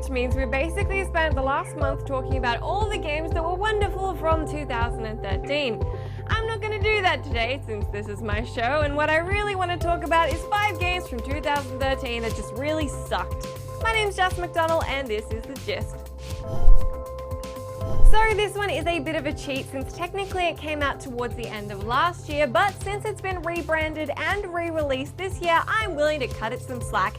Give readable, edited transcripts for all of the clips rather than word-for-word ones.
which means we basically spent the last month talking about all the games that were wonderful from 2013. I'm not going to do that today since this is my show, and what I really want to talk about is 5 games from 2013 that just really sucked. My name's Jess McDonald and this is The Gist. So this one is a bit of a cheat since technically it came out towards the end of last year, but since it's been rebranded and re-released this year, I'm willing to cut it some slack,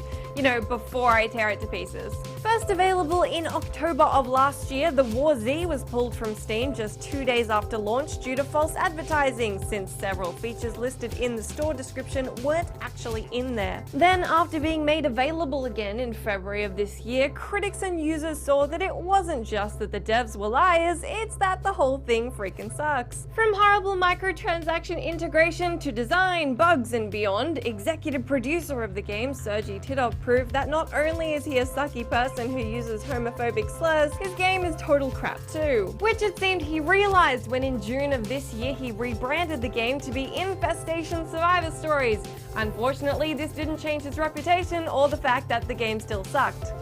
before I tear it to pieces. First available in October of last year, The War Z was pulled from Steam just 2 days after launch due to false advertising, since several features listed in the store description weren't actually in there. Then, after being made available again in February of this year, critics and users saw that it wasn't just that the devs were liars, it's that the whole thing freaking sucks. From horrible microtransaction integration to design, bugs and beyond, executive producer of the game, Sergey Titov, proved that not only is he a sucky person who uses homophobic slurs, his game is total crap too. Which it seemed he realized when in June of this year he rebranded the game to be Infestation Survivor Stories. Unfortunately, this didn't change his reputation or the fact that the game still sucked.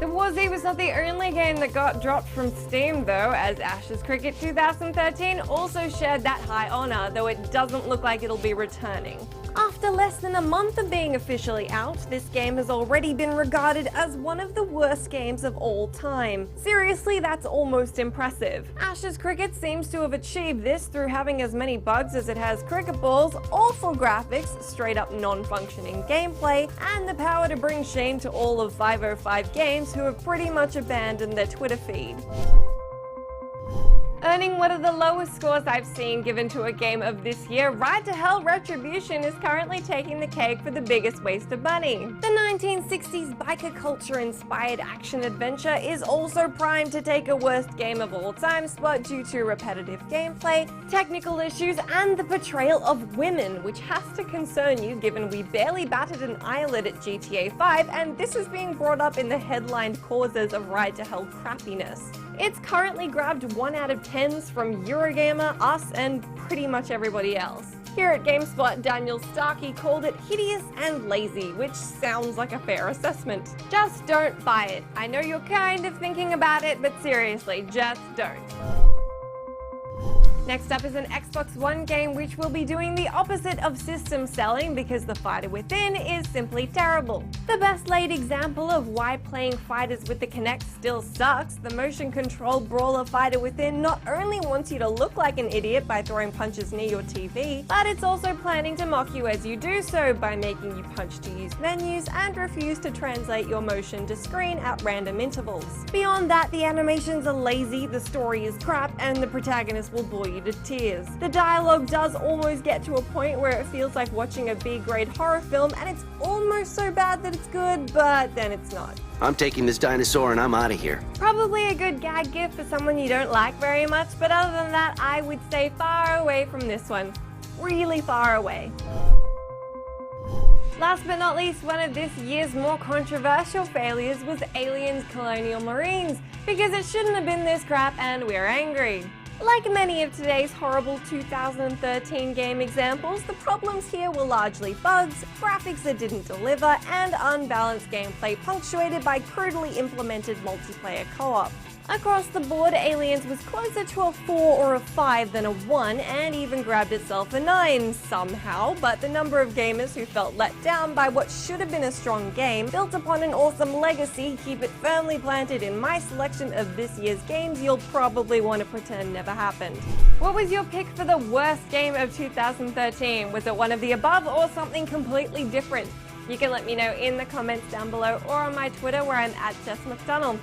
The War Z was not the only game that got dropped from Steam though, as Ashes Cricket 2013 also shared that high honor, though it doesn't look like it'll be returning. After less than a month of being officially out, this game has already been regarded as one of the worst games of all time. Seriously, that's almost impressive. Ashes Cricket seems to have achieved this through having as many bugs as it has cricket balls, awful graphics, straight up non-functioning gameplay, and the power to bring shame to all of 505 Games who have pretty much abandoned their Twitter feed. Earning one of the lowest scores I've seen given to a game of this year, To Retribution is currently taking the cake for the biggest waste of money. The 1960s biker culture-inspired action-adventure is also primed to take a worst game of all time spot due to repetitive gameplay, technical issues, and the portrayal of women, which has to concern you given we barely batted an eyelid at GTA 5, and this is being brought up in the headlined causes of Ride to Hell crappiness. It's currently grabbed 1 out of 10s from Eurogamer, us, and pretty much everybody else. Here at GameSpot, Daniel Starkey called it hideous and lazy, which sounds like a fair assessment. Just don't buy it. I know you're kind of thinking about it, but seriously, just don't. Next up is an Xbox One game which will be doing the opposite of system selling because the fighter within is simply terrible. The best laid example of why playing fighters with the Kinect still sucks, the motion control brawler fighter within not only wants you to look like an idiot by throwing punches near your TV, but it's also planning to mock you as you do so by making you punch to use menus and refuse to translate your motion to screen at random intervals. Beyond that, the animations are lazy, the story is crap, and the protagonist will bore you to tears. The dialogue does almost get to a point where it feels like watching a B-grade horror film, and it's almost so bad that it's good, but then it's not. I'm taking this dinosaur and I'm out of here. Probably a good gag gift for someone you don't like very much, but other than that, I would stay far away from this one. Really far away. Last but not least, one of this year's more controversial failures was Aliens Colonial Marines, because it shouldn't have been this crap and we're angry. Like many of today's horrible 2013 game examples, the problems here were largely bugs, graphics that didn't deliver, and unbalanced gameplay punctuated by crudely implemented multiplayer co-op. Across the board, Aliens was closer to a 4 or a 5 than a 1, and even grabbed itself a 9 somehow, but the number of gamers who felt let down by what should have been a strong game, built upon an awesome legacy, keep it firmly planted in my selection of this year's games you'll probably want to pretend never happened. What was your pick for the worst game of 2013? Was it one of the above or something completely different? You can let me know in the comments down below or on my Twitter where I'm at Jess McDonald.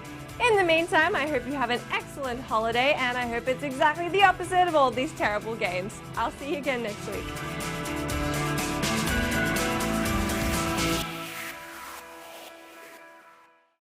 In the meantime, I hope you have an excellent holiday, and I hope it's exactly the opposite of all these terrible games. I'll see you again next week.